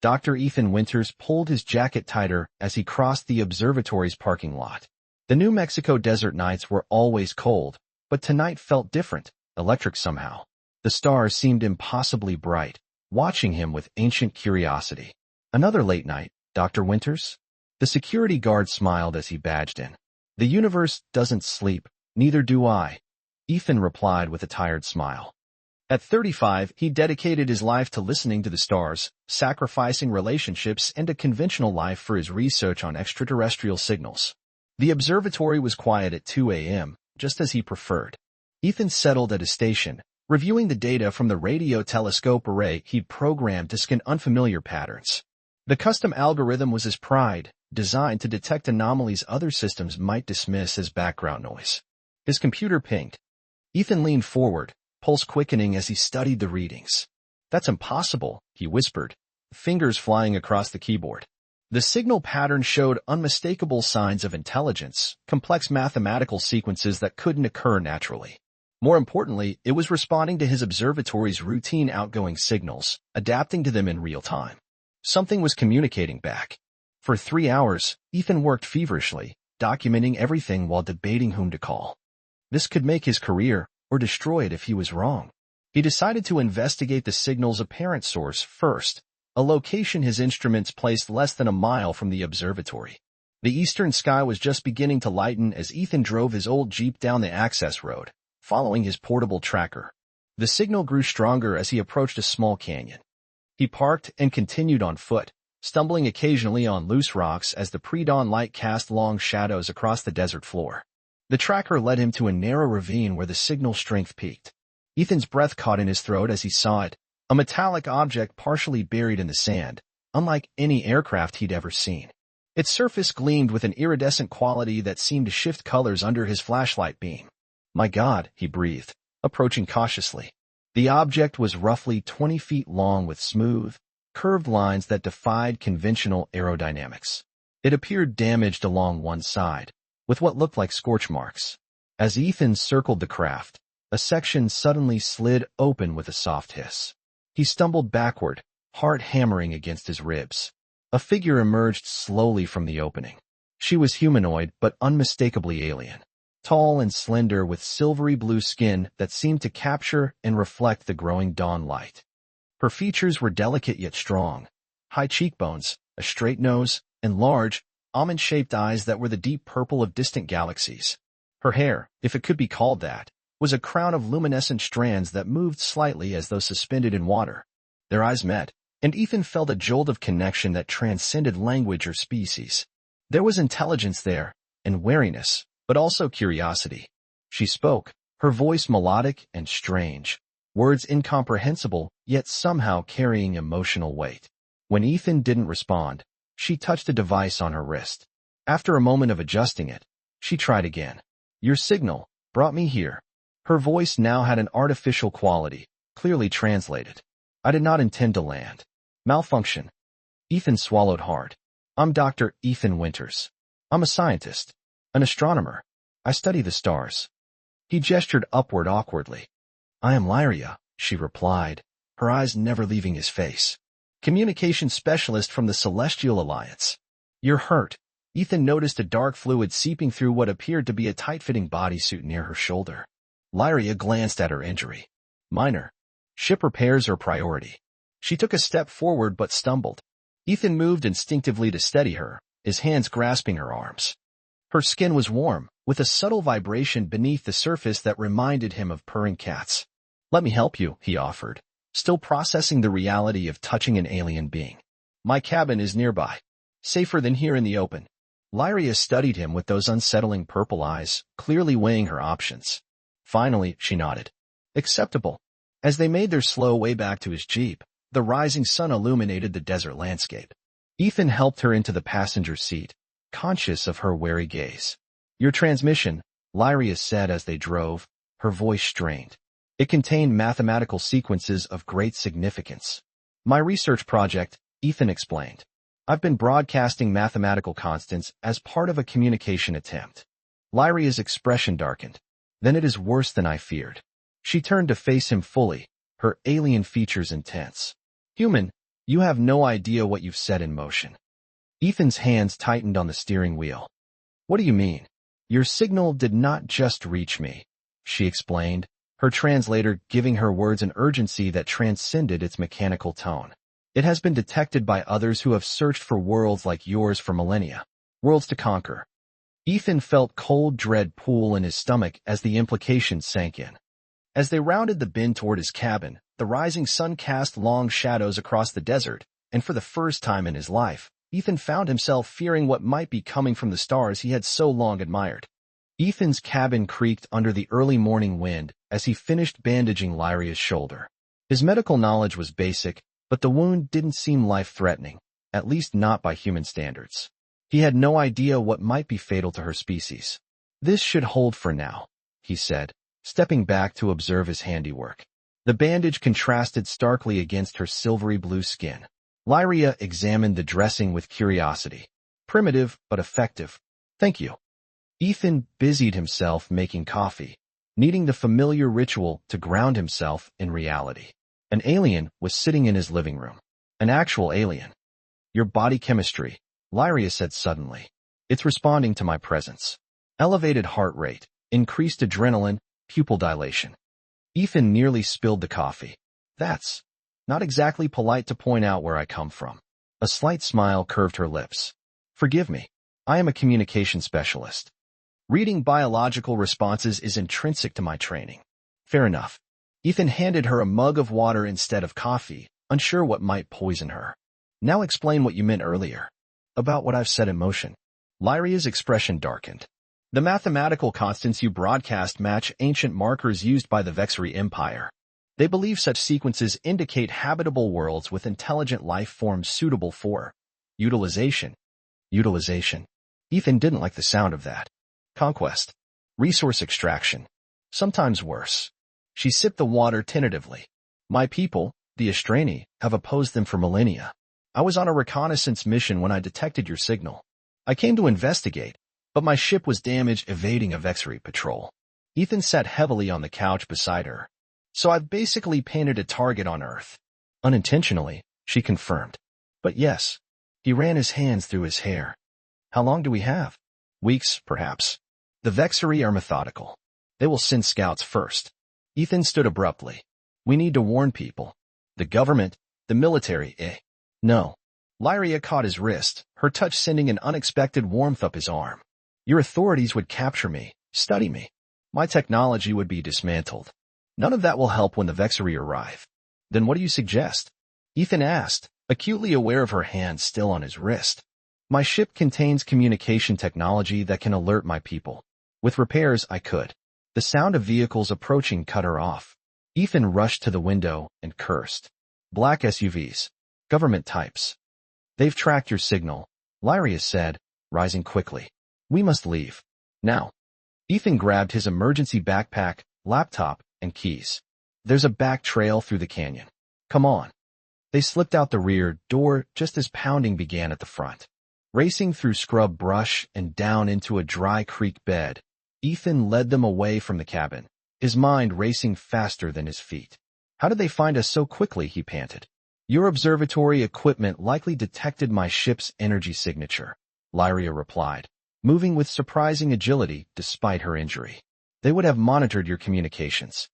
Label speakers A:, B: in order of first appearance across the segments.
A: Dr. Ethan Winters pulled his jacket tighter as he crossed the observatory's parking lot. The New Mexico desert nights were always cold, but tonight felt different, electric somehow. The stars seemed impossibly bright, watching him with ancient curiosity. Another late night, Dr. Winters? The security guard smiled as he badged in. The universe doesn't sleep, neither do I, Ethan replied with a tired smile. At 35, he dedicated his life to listening to the stars, sacrificing relationships and a conventional life for his research on extraterrestrial signals. The observatory was quiet at 2 a.m., just as he preferred. Ethan settled at his station, reviewing the data from the radio telescope array he'd programmed to scan unfamiliar patterns. The custom algorithm was his pride, designed to detect anomalies other systems might dismiss as background noise. His computer pinged. Ethan leaned forward, pulse quickening as he studied the readings. "That's impossible," he whispered, fingers flying across the keyboard. The signal pattern showed unmistakable signs of intelligence, complex mathematical sequences that couldn't occur naturally. More importantly, it was responding to his observatory's routine outgoing signals, adapting to them in real time. Something was communicating back. For 3 hours, Ethan worked feverishly, documenting everything while debating whom to call. This could make his career, or destroy it if he was wrong. He decided to investigate the signal's apparent source first, a location his instruments placed less than a mile from the observatory. The eastern sky was just beginning to lighten as Ethan drove his old Jeep down the access road, following his portable tracker. The signal grew stronger as he approached a small canyon. He parked and continued on foot, stumbling occasionally on loose rocks as the pre-dawn light cast long shadows across the desert floor. The tracker led him to a narrow ravine where the signal strength peaked. Ethan's breath caught in his throat as he saw it, a metallic object partially buried in the sand, unlike any aircraft he'd ever seen. Its surface gleamed with an iridescent quality that seemed to shift colors under his flashlight beam. "My God," he breathed, approaching cautiously. The object was roughly 20 feet long with smooth, curved lines that defied conventional aerodynamics. It appeared damaged along one side, with what looked like scorch marks. As Ethan circled the craft, a section suddenly slid open with a soft hiss. He stumbled backward, heart hammering against his ribs. A figure emerged slowly from the opening. She was humanoid but unmistakably alien. Tall and slender with silvery blue skin that seemed to capture and reflect the growing dawn light. Her features were delicate yet strong. High cheekbones, a straight nose, and large, almond-shaped eyes that were the deep purple of distant galaxies. Her hair, if it could be called that, was a crown of luminescent strands that moved slightly as though suspended in water. Their eyes met, and Ethan felt a jolt of connection that transcended language or species. There was intelligence there, and wariness, but also curiosity. She spoke, her voice melodic and strange, words incomprehensible, yet somehow carrying emotional weight. When Ethan didn't respond, she touched a device on her wrist. After a moment of adjusting it, she tried again. "Your signal brought me here." Her voice now had an artificial quality, clearly translated. "I did not intend to land. Malfunction." Ethan swallowed hard. "I'm Dr. Ethan Winters. I'm a scientist, an astronomer. I study the stars." He gestured upward awkwardly. "I am Lyria," she replied, her eyes never leaving his face. "Communication specialist from the Celestial Alliance." "You're hurt." Ethan noticed a dark fluid seeping through what appeared to be a tight-fitting bodysuit near her shoulder. Lyria glanced at her injury. "Minor. Ship repairs are priority." She took a step forward but stumbled. Ethan moved instinctively to steady her, his hands grasping her arms. Her skin was warm, with a subtle vibration beneath the surface that reminded him of purring cats. "Let me help you," he offered, still processing the reality of touching an alien being. "My cabin is nearby. Safer than here in the open." Lyria studied him with those unsettling purple eyes, clearly weighing her options. Finally, she nodded. "Acceptable." As they made their slow way back to his Jeep, the rising sun illuminated the desert landscape. Ethan helped her into the passenger seat, conscious of her wary gaze. "Your transmission," Lyria said as they drove, her voice strained. "It contained mathematical sequences of great significance." "My research project," Ethan explained. "I've been broadcasting mathematical constants as part of a communication attempt." Lyria's expression darkened. "Then it is worse than I feared." She turned to face him fully, her alien features intense. "Human, You have no idea what you've set in motion. Ethan's hands tightened on the steering wheel. What do you mean? Your signal did not just reach me, she explained, her translator giving her words an urgency that transcended its mechanical tone. It has been detected by others who have searched for worlds like yours for millennia. Worlds to conquer. Ethan felt cold dread pool in his stomach as the implication sank in. As they rounded the bend toward his cabin, the rising sun cast long shadows across the desert, and for the first time in his life, Ethan found himself fearing what might be coming from the stars he had so long admired. Ethan's cabin creaked under the early morning wind as he finished bandaging Lyria's shoulder. His medical knowledge was basic, but the wound didn't seem life-threatening, at least not by human standards. He had no idea what might be fatal to her species. This should hold for now, he said, stepping back to observe his handiwork. The bandage contrasted starkly against her silvery blue skin. Lyria examined the dressing with curiosity. Primitive, but effective. Thank you. Ethan busied himself making coffee, needing the familiar ritual to ground himself in reality. An alien was sitting in his living room. An actual alien. Your body chemistry, Lyria said suddenly. It's responding to my presence. Elevated heart rate, increased adrenaline, pupil dilation. Ethan nearly spilled the coffee. That's not exactly polite to point out where I come from. A slight smile curved her lips. Forgive me. I am a communication specialist. Reading biological responses is intrinsic to my training. Fair enough. Ethan handed her a mug of water instead of coffee, unsure what might poison her. Now explain what you meant earlier. About what I've set in motion. Lyria's expression darkened. The mathematical constants you broadcast match ancient markers used by the Vexari Empire. They believe such sequences indicate habitable worlds with intelligent life forms suitable for utilization. Utilization. Ethan didn't like the sound of that. Conquest. Resource extraction. Sometimes worse. She sipped the water tentatively. My people, the Astrani, have opposed them for millennia. I was on a reconnaissance mission when I detected your signal. I came to investigate, but my ship was damaged evading a Vexari patrol. Ethan sat heavily on the couch beside her. So I've basically painted a target on Earth. Unintentionally, she confirmed. But yes. He ran his hands through his hair. How long do we have? Weeks, perhaps. The Vexari are methodical. They will send scouts first. Ethan stood abruptly. We need to warn people. The government, the military, No. Lyria caught his wrist, her touch sending an unexpected warmth up his arm. Your authorities would capture me, study me. My technology would be dismantled. None of that will help when the Vexari arrive. Then what do you suggest? Ethan asked, acutely aware of her hand still on his wrist. My ship contains communication technology that can alert my people. With repairs, I could. The sound of vehicles approaching cut her off. Ethan rushed to the window and cursed. Black SUVs. Government types. They've tracked your signal, Lyria said, rising quickly. We must leave. Now. Ethan grabbed his emergency backpack, laptop, and keys. There's a back trail through the canyon. Come on. They slipped out the rear door just as pounding began at the front. Racing through scrub brush and down into a dry creek bed, Ethan led them away from the cabin, his mind racing faster than his feet. How did they find us so quickly, he panted. Your observatory equipment likely detected my ship's energy signature, Lyria replied, moving with surprising agility despite her injury. They would have monitored your communications.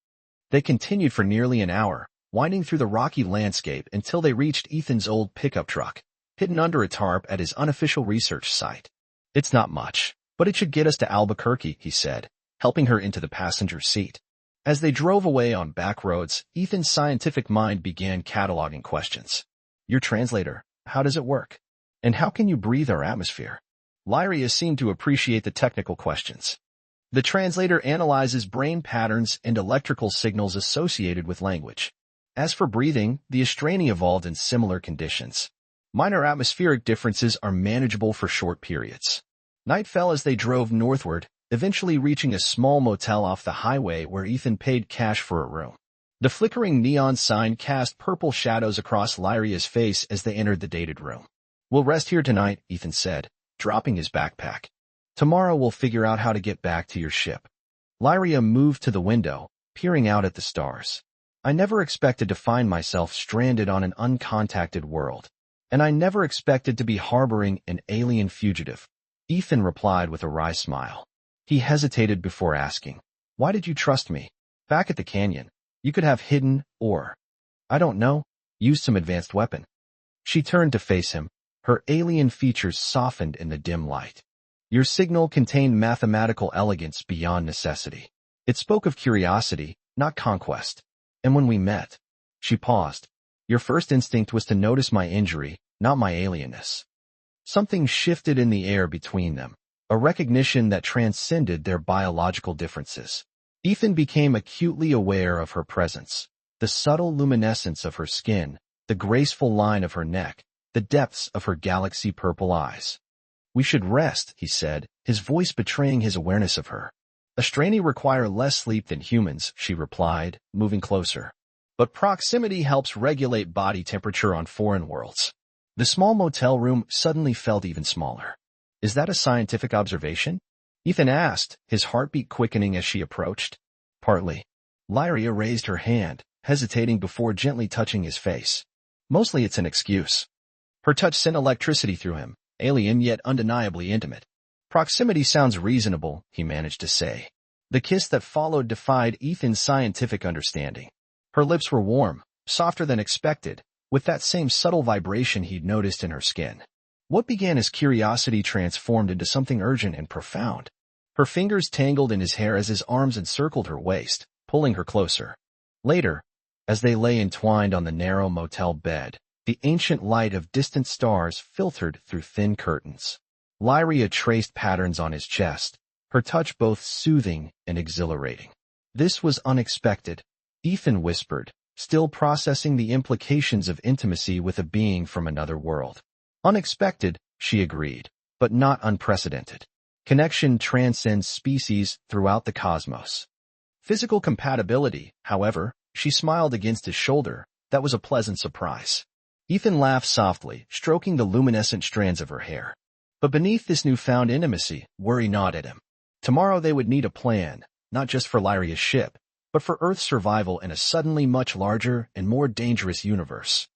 A: They continued for nearly an hour, winding through the rocky landscape until they reached Ethan's old pickup truck, hidden under a tarp at his unofficial research site. It's not much, but it should get us to Albuquerque, he said, helping her into the passenger seat. As they drove away on back roads, Ethan's scientific mind began cataloging questions. Your translator, how does it work? And how can you breathe our atmosphere? Lyria seemed to appreciate the technical questions. The translator analyzes brain patterns and electrical signals associated with language. As for breathing, the Astrani evolved in similar conditions. Minor atmospheric differences are manageable for short periods. Night fell as they drove northward, eventually reaching a small motel off the highway where Ethan paid cash for a room. The flickering neon sign cast purple shadows across Lyria's face as they entered the dated room. We'll rest here tonight, Ethan said, dropping his backpack. Tomorrow we'll figure out how to get back to your ship. Lyria moved to the window, peering out at the stars. I never expected to find myself stranded on an uncontacted world. And I never expected to be harboring an alien fugitive. Ethan replied with a wry smile. He hesitated before asking, "Why did you trust me? Back at the canyon, you could have hidden or, I don't know, used some advanced weapon." She turned to face him, her alien features softened in the dim light. "Your signal contained mathematical elegance beyond necessity. It spoke of curiosity, not conquest. And when we met," she paused, "your first instinct was to notice my injury, not my alienness." Something shifted in the air between them, a recognition that transcended their biological differences. Ethan became acutely aware of her presence, the subtle luminescence of her skin, the graceful line of her neck, the depths of her galaxy-purple eyes. "We should rest," he said, his voice betraying his awareness of her. "Astraini require less sleep than humans," she replied, moving closer. "But proximity helps regulate body temperature on foreign worlds." The small motel room suddenly felt even smaller. "Is that a scientific observation?" Ethan asked, his heartbeat quickening as she approached. "Partly." Lyria raised her hand, hesitating before gently touching his face. "Mostly it's an excuse." Her touch sent electricity through him, alien yet undeniably intimate. "Proximity sounds reasonable," he managed to say. The kiss that followed defied Ethan's scientific understanding. Her lips were warm, softer than expected, with that same subtle vibration he'd noticed in her skin. What began as curiosity transformed into something urgent and profound. Her fingers tangled in his hair as his arms encircled her waist, pulling her closer. Later, as they lay entwined on the narrow motel bed, the ancient light of distant stars filtered through thin curtains. Lyria traced patterns on his chest, her touch both soothing and exhilarating. "This was unexpected," Ethan whispered, still processing the implications of intimacy with a being from another world. "Unexpected," she agreed, "but not unprecedented. Connection transcends species throughout the cosmos." Physical compatibility, however, she smiled against his shoulder, that was a pleasant surprise. Ethan laughed softly, stroking the luminescent strands of her hair. But beneath this newfound intimacy, worry gnawed at him. Tomorrow they would need a plan, not just for Lyria's ship, but for Earth's survival in a suddenly much larger and more dangerous universe.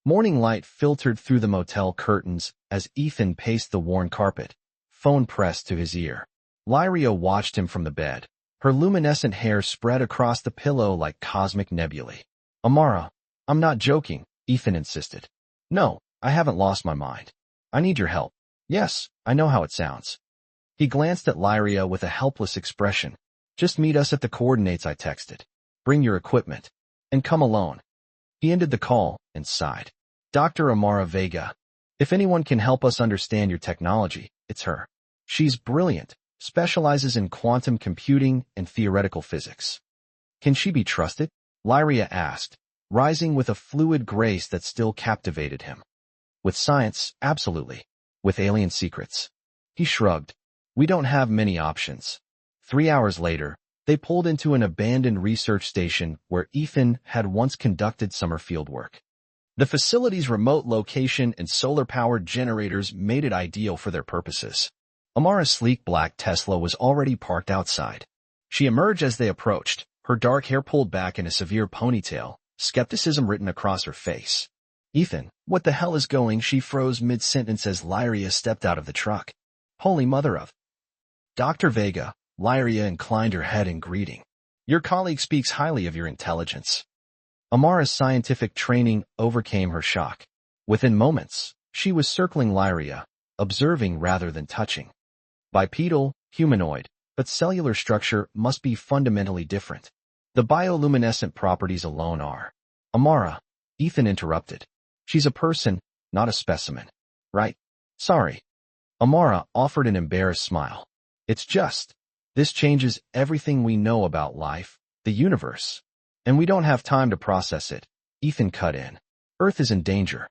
A: Morning light filtered through the motel curtains as Ethan paced the worn carpet, phone pressed to his ear. Lyria watched him from the bed, her luminescent hair spread across the pillow like cosmic nebulae. "Amara, I'm not joking," Ethan insisted. "No, I haven't lost my mind. I need your help. Yes, I know how it sounds." He glanced at Lyria with a helpless expression. "Just meet us at the coordinates I texted. Bring your equipment. And come alone." He ended the call and sighed. "Dr. Amara Vega. If anyone can help us understand your technology, it's her. She's brilliant, specializes in quantum computing and theoretical physics." "Can she be trusted?" Lyria asked, rising with a fluid grace that still captivated him. "With science, absolutely. With alien secrets." He shrugged. "We don't have many options." 3 hours later, they pulled into an abandoned research station where Ethan had once conducted summer fieldwork. The facility's remote location and solar-powered generators made it ideal for their purposes. Amara's sleek black Tesla was already parked outside. She emerged as they approached, her dark hair pulled back in a severe ponytail, skepticism written across her face. "Ethan, what the hell is going?" She froze mid-sentence as Lyria stepped out of the truck. "Holy mother of..." "Dr. Vega," Lyria inclined her head in greeting. "Your colleague speaks highly of your intelligence." Amara's scientific training overcame her shock. Within moments, she was circling Lyria, observing rather than touching. Bipedal, humanoid, but cellular structure must be fundamentally different. The bioluminescent properties alone are. "Amara," Ethan interrupted. "She's a person, not a specimen. Right? Sorry." Amara offered an embarrassed smile. "It's just, this changes everything we know about life, the universe. And we don't have time to process it." Ethan cut in. "Earth is in danger."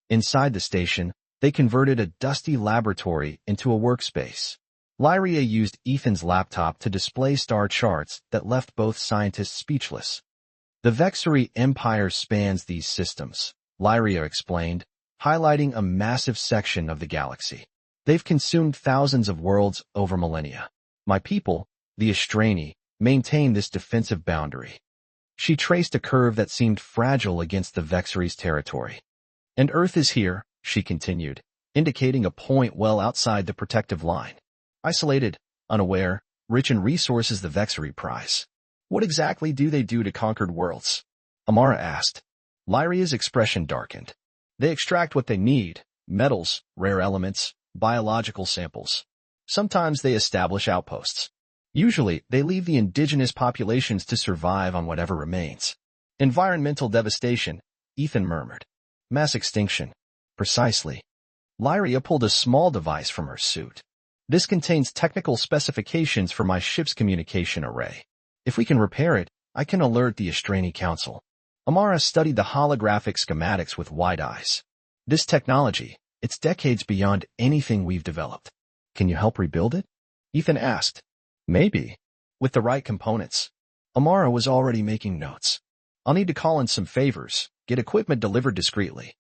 A: Inside the station, they converted a dusty laboratory into a workspace. Lyria used Ethan's laptop to display star charts that left both scientists speechless. "The Vexari Empire spans these systems," Lyria explained, highlighting a massive section of the galaxy. "They've consumed thousands of worlds over millennia. My people, the Astraini, maintain this defensive boundary." She traced a curve that seemed fragile against the Vexery's territory. And Earth is here, she continued, indicating a point well outside the protective line. Isolated, unaware, rich in resources, the Vexery prize. What exactly do they do to conquered worlds? Amara asked. Lyria's expression darkened. They extract what they need, metals, rare elements, biological samples. Sometimes they establish outposts. Usually, they leave the indigenous populations to survive on whatever remains. Environmental devastation, Ethan murmured. Mass extinction. Precisely. Lyria pulled a small device from her suit. This contains technical specifications for my ship's communication array. If we can repair it, I can alert the Astrani Council. Amara studied the holographic schematics with wide eyes. This technology, it's decades beyond anything we've developed. Can you help rebuild it? Ethan asked. Maybe. With the right components. Amara was already making notes. I'll need to call in some favors, get equipment delivered discreetly.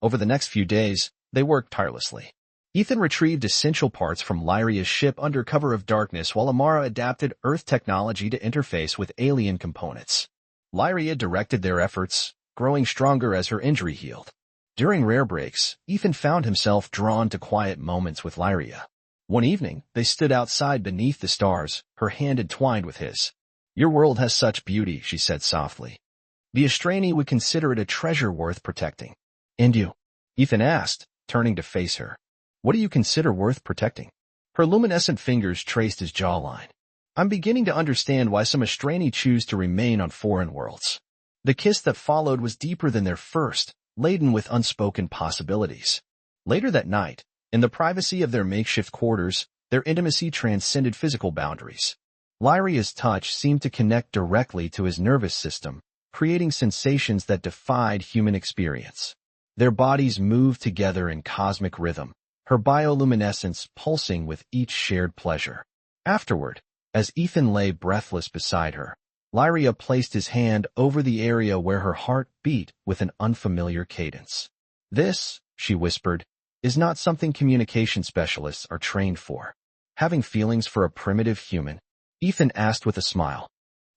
A: Over the next few days, they worked tirelessly. Ethan retrieved essential parts from Lyria's ship under cover of darkness while Amara adapted Earth technology to interface with alien components. Lyria directed their efforts, growing stronger as her injury healed. During rare breaks, Ethan found himself drawn to quiet moments with Lyria. One evening, they stood outside beneath the stars, her hand entwined with his. Your world has such beauty, she said softly. The Astrani would consider it a treasure worth protecting. And you? Ethan asked, turning to face her. What do you consider worth protecting? Her luminescent fingers traced his jawline. I'm beginning to understand why some Astrani choose to remain on foreign worlds. The kiss that followed was deeper than their first, laden with unspoken possibilities. Later that night, in the privacy of their makeshift quarters, their intimacy transcended physical boundaries. Lyria's touch seemed to connect directly to his nervous system, creating sensations that defied human experience. Their bodies moved together in cosmic rhythm, her bioluminescence pulsing with each shared pleasure. Afterward, as Ethan lay breathless beside her, Lyria placed his hand over the area where her heart beat with an unfamiliar cadence. This, she whispered, is not something communication specialists are trained for. Having feelings for a primitive human? Ethan asked with a smile.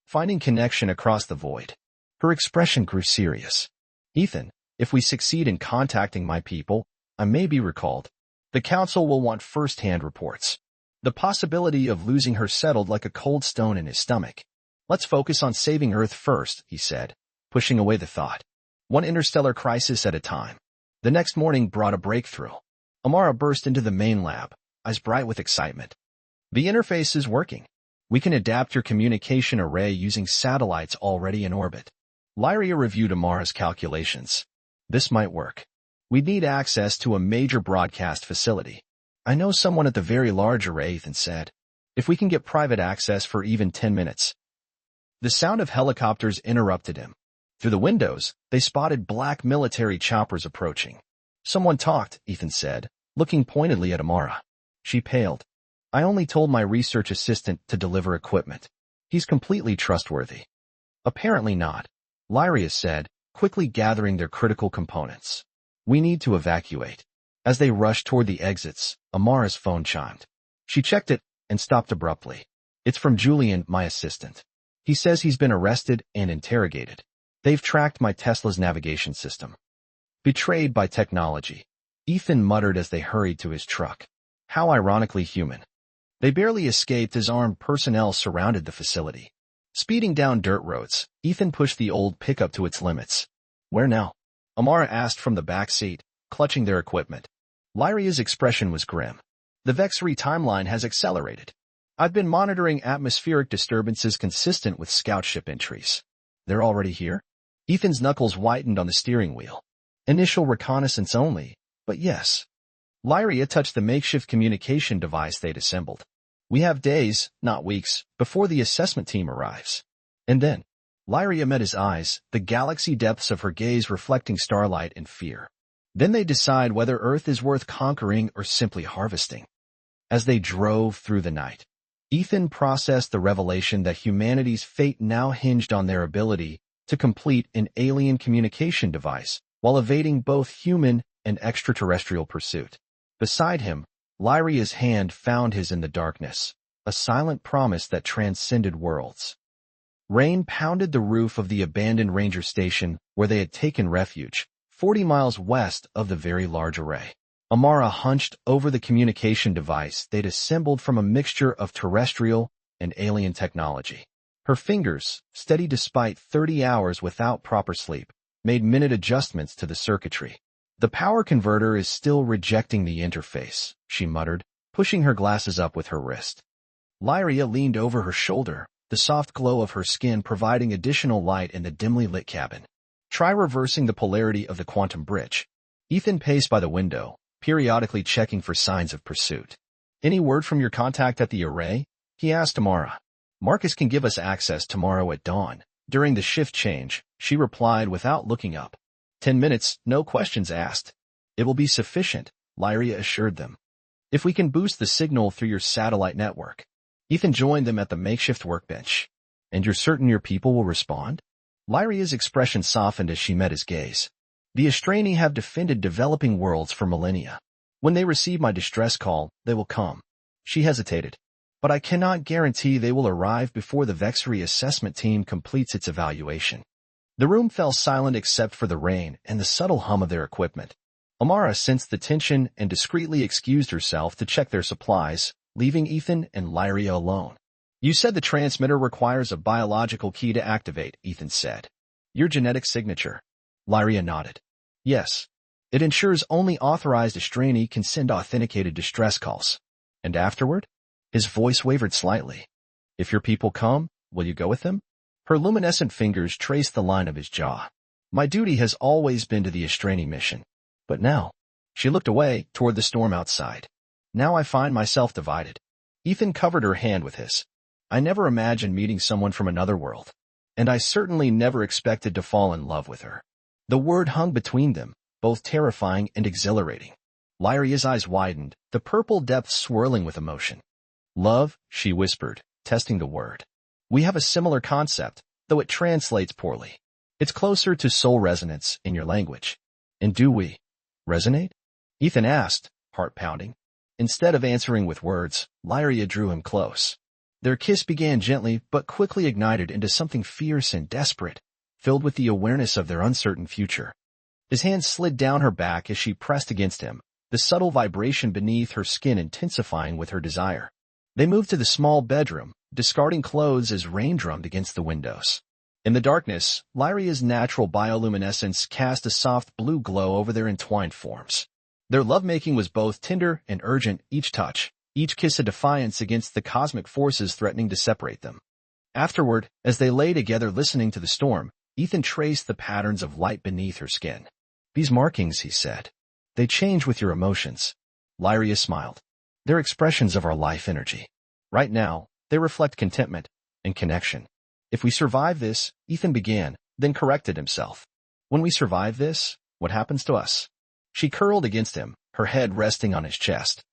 A: Finding connection across the void. Her expression grew serious. Ethan, if we succeed in contacting my people, I may be recalled. The council will want first-hand reports. The possibility of losing her settled like a cold stone in his stomach. Let's focus on saving Earth first, he said, pushing away the thought. One interstellar crisis at a time. The next morning brought a breakthrough. Amara burst into the main lab, eyes bright with excitement. The interface is working. We can adapt your communication array using satellites already in orbit. Lyria reviewed Amara's calculations. This might work. We'd need access to a major broadcast facility. I know someone at the Very Large Array, Ethan said. If we can get private access for even 10 minutes. The sound of helicopters interrupted him. Through the windows, they spotted black military choppers approaching. Someone talked, Ethan said, looking pointedly at Amara. She paled. I only told my research assistant to deliver equipment. He's completely trustworthy. Apparently not, Lyria said, quickly gathering their critical components. We need to evacuate. As they rushed toward the exits, Amara's phone chimed. She checked it and stopped abruptly. It's from Julian, my assistant. He says he's been arrested and interrogated. They've tracked my Tesla's navigation system. Betrayed by technology, Ethan muttered as they hurried to his truck. How ironically human. They barely escaped as armed personnel surrounded the facility. Speeding down dirt roads, Ethan pushed the old pickup to its limits. Where now? Amara asked from the back seat, clutching their equipment. Lyria's expression was grim. The Vexery timeline has accelerated. I've been monitoring atmospheric disturbances consistent with scout ship entries. They're already here? Ethan's knuckles whitened on the steering wheel. Initial reconnaissance only, but yes. Lyria touched the makeshift communication device they'd assembled. We have days, not weeks, before the assessment team arrives. And then, Lyria met his eyes, the galaxy depths of her gaze reflecting starlight and fear. Then they decide whether Earth is worth conquering or simply harvesting. As they drove through the night, Ethan processed the revelation that humanity's fate now hinged on their ability to complete an alien communication device while evading both human and extraterrestrial pursuit. Beside him, Lyria's hand found his in the darkness, a silent promise that transcended worlds. Rain pounded the roof of the abandoned ranger station where they had taken refuge, 40 miles west of the very large array. Amara hunched over the communication device they'd assembled from a mixture of terrestrial and alien technology. Her fingers, steady despite 30 hours without proper sleep, made minute adjustments to the circuitry. The power converter is still rejecting the interface, she muttered, pushing her glasses up with her wrist. Lyria leaned over her shoulder, the soft glow of her skin providing additional light in the dimly lit cabin. Try reversing the polarity of the quantum bridge. Ethan paced by the window, periodically checking for signs of pursuit. Any word from your contact at the array? He asked Amara. Marcus can give us access tomorrow at dawn. During the shift change, she replied without looking up. 10 minutes, no questions asked. It will be sufficient, Lyria assured them. If we can boost the signal through your satellite network. Ethan joined them at the makeshift workbench. And you're certain your people will respond? Lyria's expression softened as she met his gaze. The Astrani have defended developing worlds for millennia. When they receive my distress call, they will come. She hesitated. But I cannot guarantee they will arrive before the Vexery assessment team completes its evaluation. The room fell silent except for the rain and the subtle hum of their equipment. Amara sensed the tension and discreetly excused herself to check their supplies, leaving Ethan and Lyria alone. You said the transmitter requires a biological key to activate, Ethan said. Your genetic signature. Lyria nodded. Yes. It ensures only authorized Astrani can send authenticated distress calls. And afterward? His voice wavered slightly. If your people come, will you go with them? Her luminescent fingers traced the line of his jaw. My duty has always been to the Astrani mission. But now, she looked away toward the storm outside. Now I find myself divided. Ethan covered her hand with his. I never imagined meeting someone from another world. And I certainly never expected to fall in love with her. The word hung between them, both terrifying and exhilarating. Lyria's eyes widened, the purple depths swirling with emotion. Love, she whispered, testing the word. We have a similar concept, though it translates poorly. It's closer to soul resonance in your language. And do we resonate? Ethan asked, heart pounding. Instead of answering with words, Lyria drew him close. Their kiss began gently but quickly ignited into something fierce and desperate, filled with the awareness of their uncertain future. His hand slid down her back as she pressed against him, the subtle vibration beneath her skin intensifying with her desire. They moved to the small bedroom, discarding clothes as rain drummed against the windows. In the darkness, Lyria's natural bioluminescence cast a soft blue glow over their entwined forms. Their lovemaking was both tender and urgent, each touch, each kiss a defiance against the cosmic forces threatening to separate them. Afterward, as they lay together listening to the storm, Ethan traced the patterns of light beneath her skin. These markings, he said, they change with your emotions. Lyria smiled. They're expressions of our life energy. Right now, they reflect contentment and connection. If we survive this, Ethan began, then corrected himself. When we survive this, what happens to us? She curled against him, her head resting on his chest.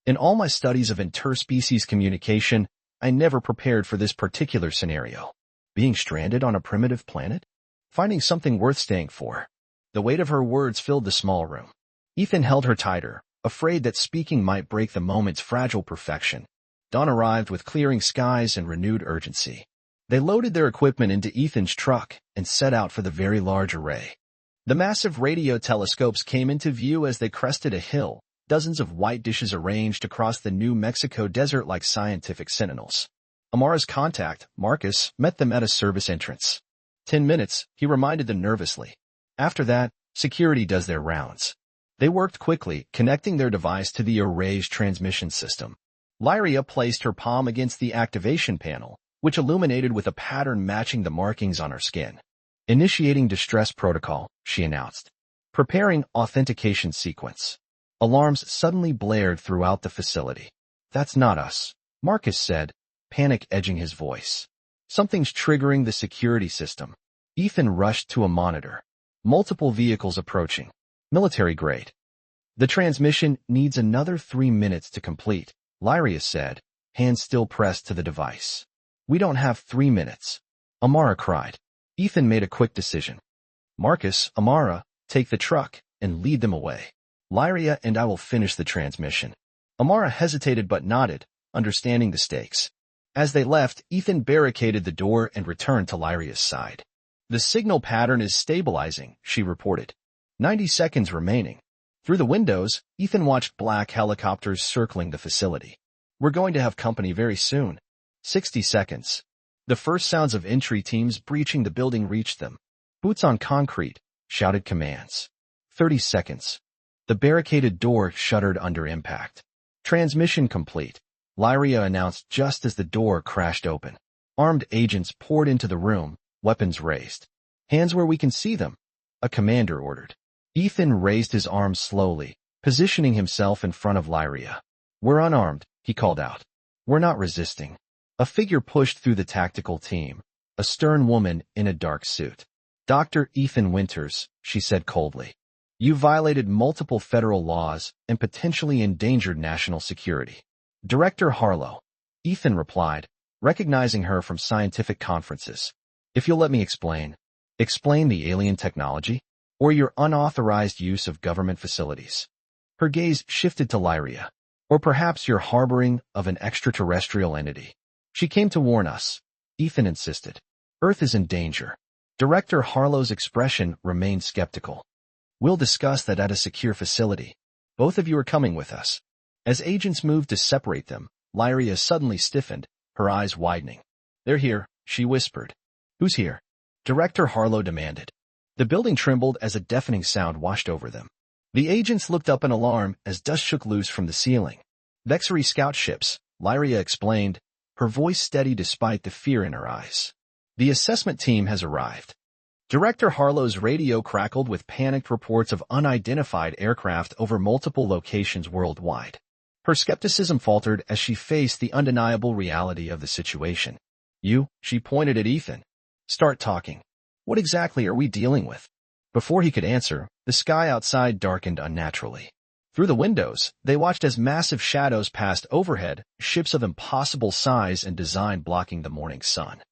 A: In all my studies of interspecies communication, I never prepared for this particular scenario. Being stranded on a primitive planet? Finding something worth staying for. The weight of her words filled the small room. Ethan held her tighter, afraid that speaking might break the moment's fragile perfection. Dawn arrived with clearing skies and renewed urgency. They loaded their equipment into Ethan's truck and set out for the very large array. The massive radio telescopes came into view as they crested a hill, dozens of white dishes arranged across the New Mexico desert like scientific sentinels. Amara's contact, Marcus, met them at a service entrance. 10 minutes, he reminded them nervously. After that, security does their rounds. They worked quickly, connecting their device to the array's transmission system. Lyria placed her palm against the activation panel, which illuminated with a pattern matching the markings on her skin. Initiating distress protocol, she announced. Preparing authentication sequence. Alarms suddenly blared throughout the facility. That's not us, Marcus said, panic edging his voice. Something's triggering the security system. Ethan rushed to a monitor. Multiple vehicles approaching. Military grade. The transmission needs another 3 minutes to complete, Lyria said, hands still pressed to the device. We don't have 3 minutes. Amara cried. Ethan made a quick decision. Marcus, Amara, take the truck and lead them away. Lyria and I will finish the transmission. Amara hesitated but nodded, understanding the stakes. As they left, Ethan barricaded the door and returned to Lyria's side. The signal pattern is stabilizing, she reported. 90 seconds remaining. Through the windows, Ethan watched black helicopters circling the facility. We're going to have company very soon. 60 seconds. The first sounds of entry teams breaching the building reached them. Boots on concrete, shouted commands. 30 seconds. The barricaded door shuddered under impact. Transmission complete, Lyria announced just as the door crashed open. Armed agents poured into the room, weapons raised. Hands where we can see them, a commander ordered. Ethan raised his arms slowly, positioning himself in front of Lyria. We're unarmed, he called out. We're not resisting. A figure pushed through the tactical team, a stern woman in a dark suit. Dr. Ethan Winters, she said coldly. You violated multiple federal laws and potentially endangered national security. Director Harlow, Ethan replied, recognizing her from scientific conferences. If you'll let me explain. Explain the alien technology? Or your unauthorized use of government facilities? Her gaze shifted to Lyria. Or perhaps your harboring of an extraterrestrial entity. She came to warn us, Ethan insisted. Earth is in danger. Director Harlow's expression remained skeptical. We'll discuss that at a secure facility. Both of you are coming with us. As agents moved to separate them, Lyria suddenly stiffened, her eyes widening. They're here, she whispered. Who's here? Director Harlow demanded. The building trembled as a deafening sound washed over them. The agents looked up in alarm as dust shook loose from the ceiling. Vexery scout ships, Lyria explained, her voice steady despite the fear in her eyes. The assessment team has arrived. Director Harlow's radio crackled with panicked reports of unidentified aircraft over multiple locations worldwide. Her skepticism faltered as she faced the undeniable reality of the situation. You, she pointed at Ethan. Start talking. What exactly are we dealing with? Before he could answer, the sky outside darkened unnaturally. Through the windows, they watched as massive shadows passed overhead, ships of impossible size and design blocking the morning sun.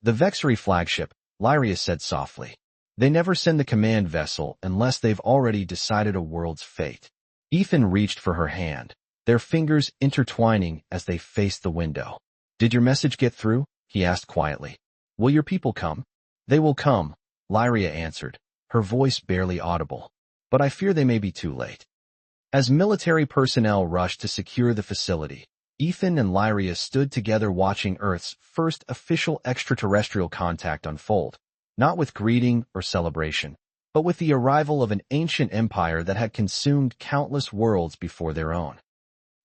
A: The Vexery flagship, Lyria said softly. They never send the command vessel unless they've already decided a world's fate. Ethan reached for her hand, their fingers intertwining as they faced the window. Did your message get through? He asked quietly. Will your people come? They will come, Lyria answered, her voice barely audible. But I fear they may be too late. As military personnel rushed to secure the facility, Ethan and Lyria stood together watching Earth's first official extraterrestrial contact unfold, not with greeting or celebration, but with the arrival of an ancient empire that had consumed countless worlds before their own.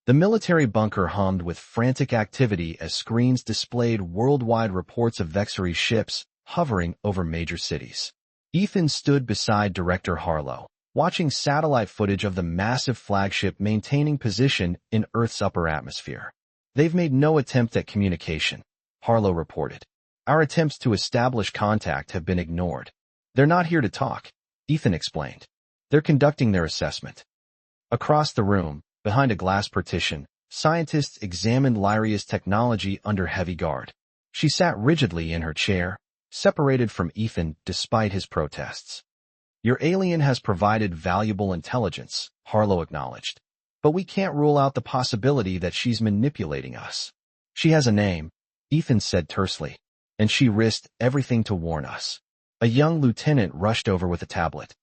A: The military bunker hummed with frantic activity as screens displayed worldwide reports of Vexery ships hovering over major cities. Ethan stood beside Director Harlow, watching satellite footage of the massive flagship maintaining position in Earth's upper atmosphere. They've made no attempt at communication, Harlow reported. Our attempts to establish contact have been ignored. They're not here to talk, Ethan explained. They're conducting their assessment. Across the room, behind a glass partition, scientists examined Lyria's technology under heavy guard. She sat rigidly in her chair, separated from Ethan despite his protests. Your alien has provided valuable intelligence, Harlow acknowledged. But we can't rule out the possibility that she's manipulating us. She has a name, Ethan said tersely, and she risked everything to warn us. A young lieutenant rushed over with a tablet.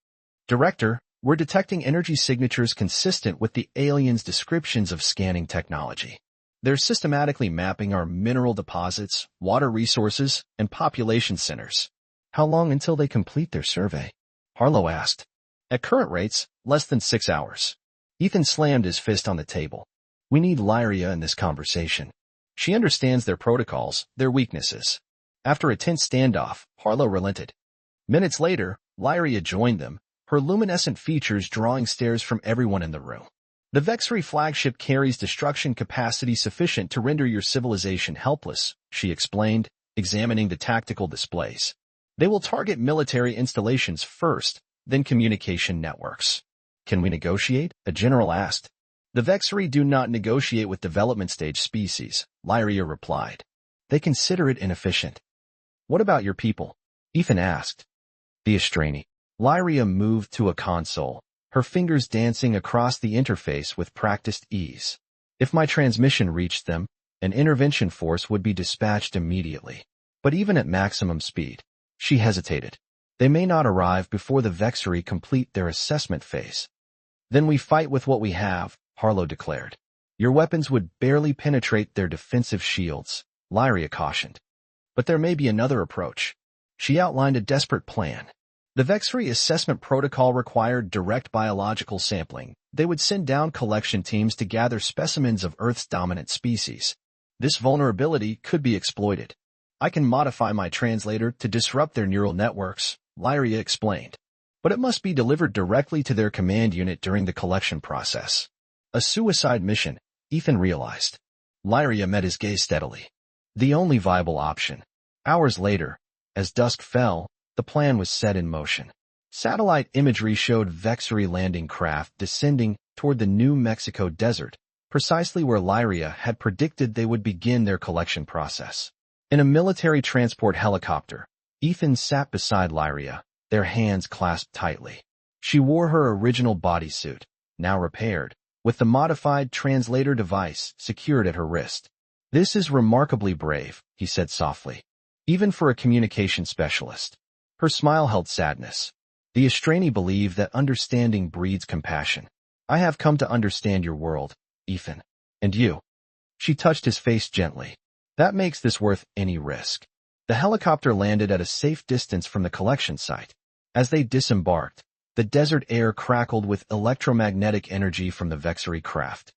A: Director, we're detecting energy signatures consistent with the aliens' descriptions of scanning technology. They're systematically mapping our mineral deposits, water resources, and population centers. How long until they complete their survey? Harlow asked. At current rates, less than 6 hours. Ethan slammed his fist on the table. We need Lyria in this conversation. She understands their protocols, their weaknesses. After a tense standoff, Harlow relented. Minutes later, Lyria joined them, her luminescent features drawing stares from everyone in the room. The Vexery flagship carries destruction capacity sufficient to render your civilization helpless, she explained, examining the tactical displays. They will target military installations first, then communication networks. Can we negotiate? A general asked. The Vexery do not negotiate with development stage species, Lyria replied. They consider it inefficient. What about your people? Ethan asked. The Astrani. Lyria moved to a console, her fingers dancing across the interface with practiced ease. If my transmission reached them, An intervention force would be dispatched immediately. But even at maximum speed, she hesitated. They may not arrive before the Vexari complete their assessment phase. Then we fight with what we have, Harlow declared. Your weapons would barely penetrate their defensive shields, Lyria cautioned. But there may be another approach. She outlined a desperate plan. The Vexari assessment protocol required direct biological sampling. They would send down collection teams to gather specimens of Earth's dominant species. This vulnerability could be exploited. I can modify my translator to disrupt their neural networks, Lyria explained. But it must be delivered directly to their command unit during the collection process. A suicide mission, Ethan realized. Lyria met his gaze steadily. The only viable option. Hours later, as dusk fell, the plan was set in motion. Satellite imagery showed Vexari landing craft descending toward the New Mexico desert, precisely where Lyria had predicted they would begin their collection process. In a military transport helicopter, Ethan sat beside Lyria, their hands clasped tightly. She wore her original bodysuit, now repaired, with the modified translator device secured at her wrist. This is remarkably brave, he said softly, even for a communication specialist. Her smile held sadness. The Astrani believe that understanding breeds compassion. I have come to understand your world, Ethan. And you. She touched his face gently. That makes this worth any risk. The helicopter landed at a safe distance from the collection site. As they disembarked, the desert air crackled with electromagnetic energy from the Vexari craft.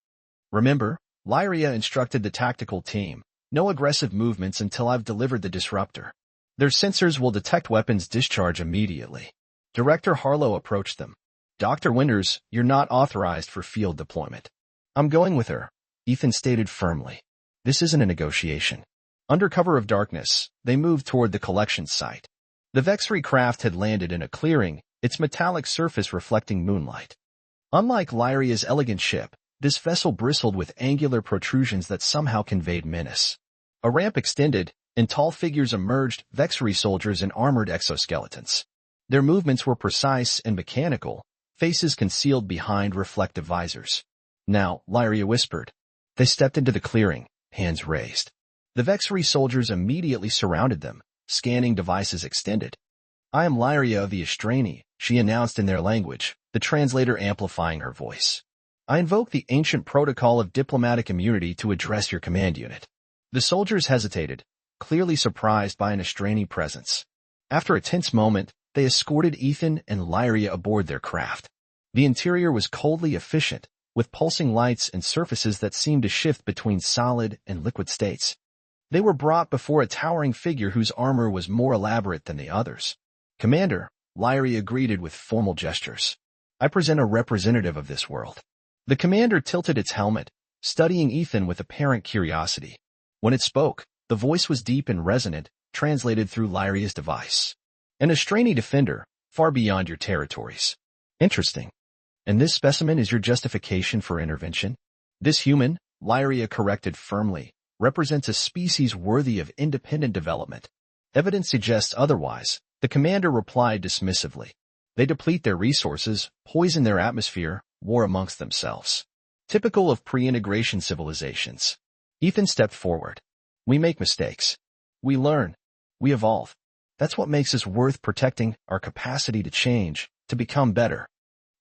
A: Remember, Lyria instructed the tactical team, no aggressive movements until I've delivered the disruptor. Their sensors will detect weapons discharge immediately. Director Harlow approached them. Dr. Winters, you're not authorized for field deployment. I'm going with her, Ethan stated firmly. This isn't a negotiation. Under cover of darkness, they moved toward the collection site. The Vexari craft had landed in a clearing, its metallic surface reflecting moonlight. Unlike Lyria's elegant ship, this vessel bristled with angular protrusions that somehow conveyed menace. A ramp extended, and tall figures emerged, Vexari soldiers in armored exoskeletons. Their movements were precise and mechanical, faces concealed behind reflective visors. Now, Lyria whispered. They stepped into the clearing, hands raised. The Vexari soldiers immediately surrounded them, scanning devices extended. I am Lyria of the Astrani, she announced in their language, the translator amplifying her voice. I invoke the ancient protocol of diplomatic immunity to address your command unit. The soldiers hesitated, clearly surprised by an Astrani presence. After a tense moment, they escorted Ethan and Lyria aboard their craft. The interior was coldly efficient, with pulsing lights and surfaces that seemed to shift between solid and liquid states. They were brought before a towering figure whose armor was more elaborate than the others. Commander, Lyria greeted with formal gestures. I present a representative of this world. The commander tilted its helmet, studying Ethan with apparent curiosity. When it spoke, the voice was deep and resonant, translated through Lyria's device. An Astrani defender, far beyond your territories. Interesting. And this specimen is your justification for intervention? This human, Lyria corrected firmly, represents a species worthy of independent development. Evidence suggests otherwise, the commander replied dismissively. They deplete their resources, poison their atmosphere, war amongst themselves. Typical of pre-integration civilizations. Ethan stepped forward. We make mistakes. We learn. We evolve. That's what makes us worth protecting, our capacity to change, to become better.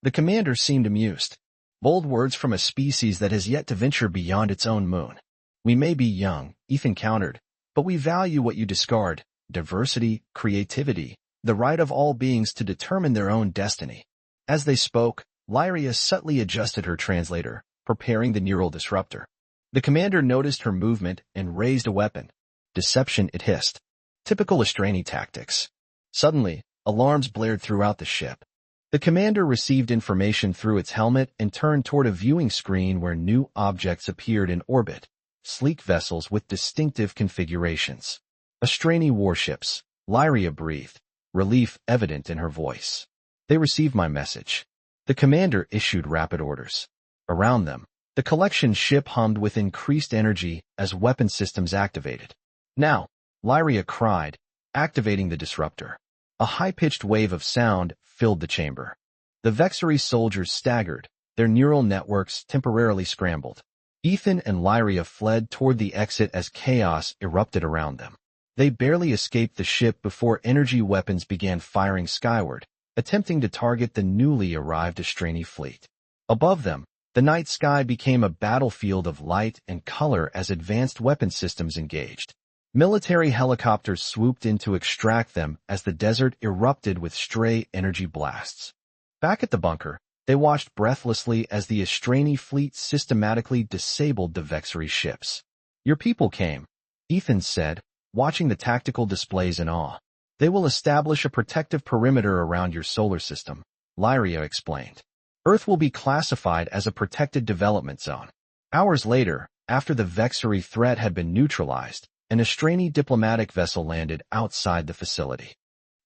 A: The commander seemed amused. Bold words from a species that has yet to venture beyond its own moon. We may be young, Ethan countered, but we value what you discard, diversity, creativity, the right of all beings to determine their own destiny. As they spoke, Lyria subtly adjusted her translator, preparing the neural disruptor. The commander noticed her movement and raised a weapon. Deception, it hissed. Typical Astrani tactics. Suddenly, alarms blared throughout the ship. The commander received information through its helmet and turned toward a viewing screen where new objects appeared in orbit, sleek vessels with distinctive configurations. Astrani warships, Lyria breathed, relief evident in her voice. They received my message. The commander issued rapid orders. Around them, the collection ship hummed with increased energy as weapon systems activated. Now, Lyria cried, activating the disruptor. A high-pitched wave of sound filled the chamber. The Vexari soldiers staggered, their neural networks temporarily scrambled. Ethan and Lyria fled toward the exit as chaos erupted around them. They barely escaped the ship before energy weapons began firing skyward, attempting to target the newly arrived Astrani fleet. Above them, the night sky became a battlefield of light and color as advanced weapon systems engaged. Military helicopters swooped in to extract them as the desert erupted with stray energy blasts. Back at the bunker, they watched breathlessly as the Astrani fleet systematically disabled the Vexari ships. "Your people came," Ethan said, watching the tactical displays in awe. "They will establish a protective perimeter around your solar system," Lyria explained. "Earth will be classified as a protected development zone." Hours later, after the Vexari threat had been neutralized, an Astrani diplomatic vessel landed outside the facility.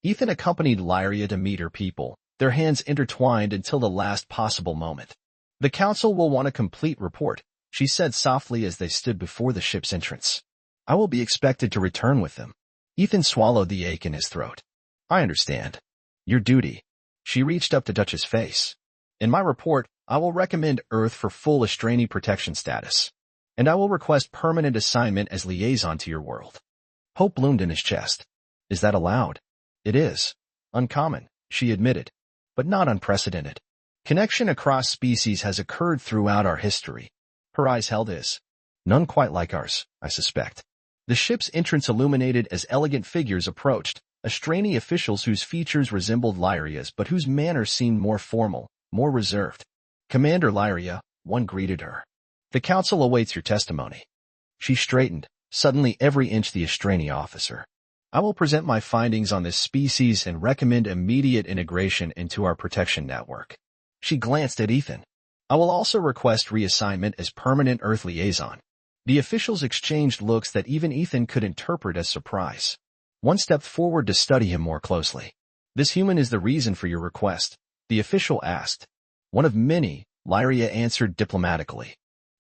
A: Ethan accompanied Lyria to meet her people, their hands intertwined until the last possible moment. "The Council will want a complete report," she said softly as they stood before the ship's entrance. "I will be expected to return with them." Ethan swallowed the ache in his throat. "I understand. Your duty." She reached up to touch his face. "In my report, I will recommend Earth for full Astrani protection status. And I will request permanent assignment as liaison to your world." Hope bloomed in his chest. "Is that allowed?" "It is. Uncommon," she admitted, "but not unprecedented. Connection across species has occurred throughout our history." Her eyes held his. "None quite like ours, I suspect." The ship's entrance illuminated as elegant figures approached, Astrani officials whose features resembled Lyria's but whose manners seemed more formal, more reserved. "Commander Lyria," one greeted her. "The Council awaits your testimony." She straightened, suddenly every inch the Astrani officer. "I will present my findings on this species and recommend immediate integration into our protection network." She glanced at Ethan. "I will also request reassignment as permanent Earth liaison." The officials exchanged looks that even Ethan could interpret as surprise. One stepped forward to study him more closely. "This human is the reason for your request?" the official asked. "One of many," Lyria answered diplomatically.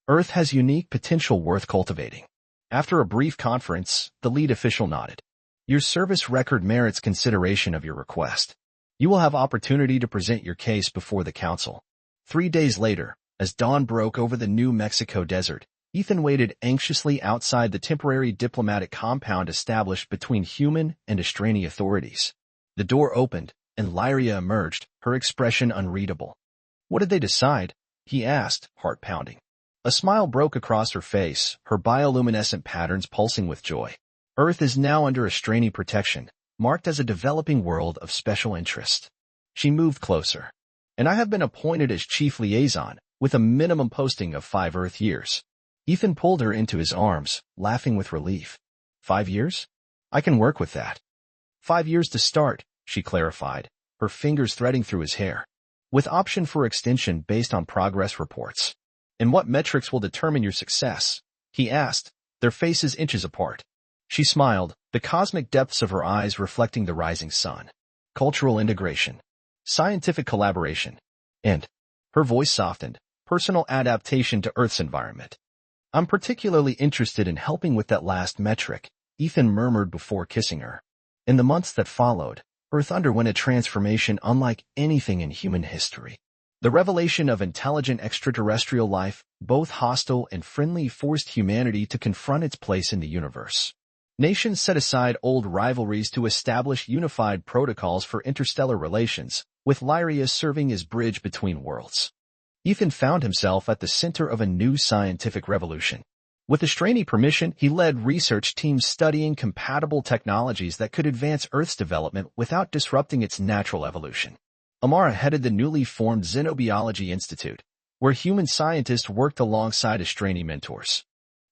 A: "Earth has unique potential worth cultivating." After a brief conference, the lead official nodded. "Your service record merits consideration of your request. You will have opportunity to present your case before the Council." 3 days later, as dawn broke over the New Mexico desert, Ethan waited anxiously outside the temporary diplomatic compound established between human and Astrani authorities. The door opened, and Lyria emerged, her expression unreadable. "What did they decide?" he asked, heart-pounding. A smile broke across her face, her bioluminescent patterns pulsing with joy. "Earth is now under Astrani protection, marked as a developing world of special interest." She moved closer. "And I have been appointed as chief liaison, with a minimum posting of 5 Earth years." Ethan pulled her into his arms, laughing with relief. 5 years? I can work with that." 5 years to start, she clarified, her fingers threading through his hair. "With option for extension based on progress reports." "And what metrics will determine your success?" he asked, their faces inches apart. She smiled, the cosmic depths of her eyes reflecting the rising sun. "Cultural integration, scientific collaboration, and," her voice softened, "personal adaptation to Earth's environment." "I'm particularly interested in helping with that last metric," Ethan murmured before kissing her. In the months that followed, Earth underwent a transformation unlike anything in human history. The revelation of intelligent extraterrestrial life, both hostile and friendly, forced humanity to confront its place in the universe. Nations set aside old rivalries to establish unified protocols for interstellar relations, with Lyria serving as bridge between worlds. Ethan found himself at the center of a new scientific revolution. With Astrani permission, he led research teams studying compatible technologies that could advance Earth's development without disrupting its natural evolution. Amara headed the newly formed Xenobiology Institute, where human scientists worked alongside Astrani mentors.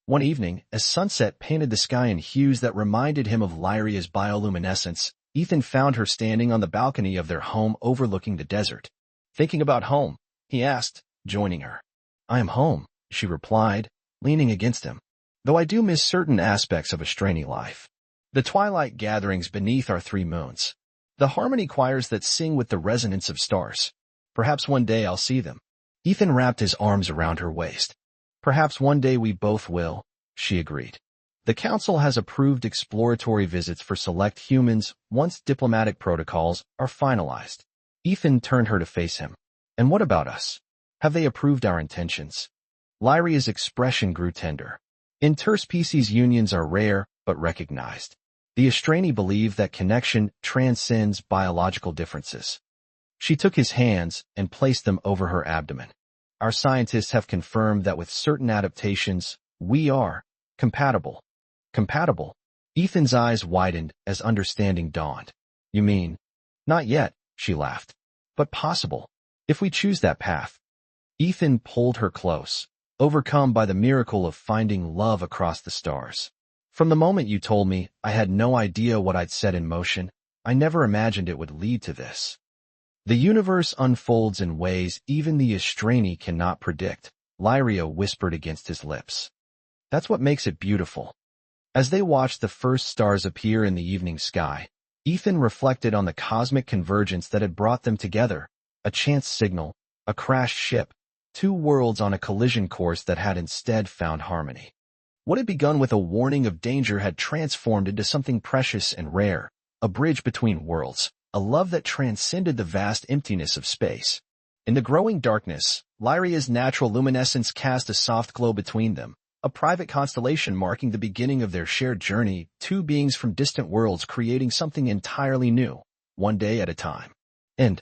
A: One evening, as sunset painted the sky in hues that reminded him of Lyria's bioluminescence, Ethan found her standing on the balcony of their home overlooking the desert. "Thinking about home?" he asked, joining her. "I am home," she replied, leaning against him, "though I do miss certain aspects of Astrani life. The twilight gatherings beneath our 3 moons. The harmony choirs that sing with the resonance of stars. Perhaps one day I'll see them." Ethan wrapped his arms around her waist. "Perhaps one day we both will," she agreed. "The Council has approved exploratory visits for select humans once diplomatic protocols are finalized." Ethan turned her to face him. "And what about us? Have they approved our intentions?" Lyria's expression grew tender. Interspecies unions are rare, but recognized. The Astrani believe that connection transcends biological differences. She took his hands and placed them over her abdomen. Our scientists have confirmed that with certain adaptations, we are compatible. Compatible? Ethan's eyes widened as understanding dawned. You mean? Not yet, she laughed. But possible, if we choose that path. Ethan pulled her close, overcome by the miracle of finding love across the stars. From the moment you told me, I had no idea what I'd set in motion. I never imagined it would lead to this. The universe unfolds in ways even the Astrani cannot predict, Lyria whispered against his lips. That's what makes it beautiful. As they watched the first stars appear in the evening sky, Ethan reflected on the cosmic convergence that had brought them together, a chance signal, a crashed ship, two worlds on a collision course that had instead found harmony. What had begun with a warning of danger had transformed into something precious and rare, a bridge between worlds, a love that transcended the vast emptiness of space. In the growing darkness, Lyria's natural luminescence cast a soft glow between them, a private constellation marking the beginning of their shared journey, two beings from distant worlds creating something entirely new, one day at a time. End.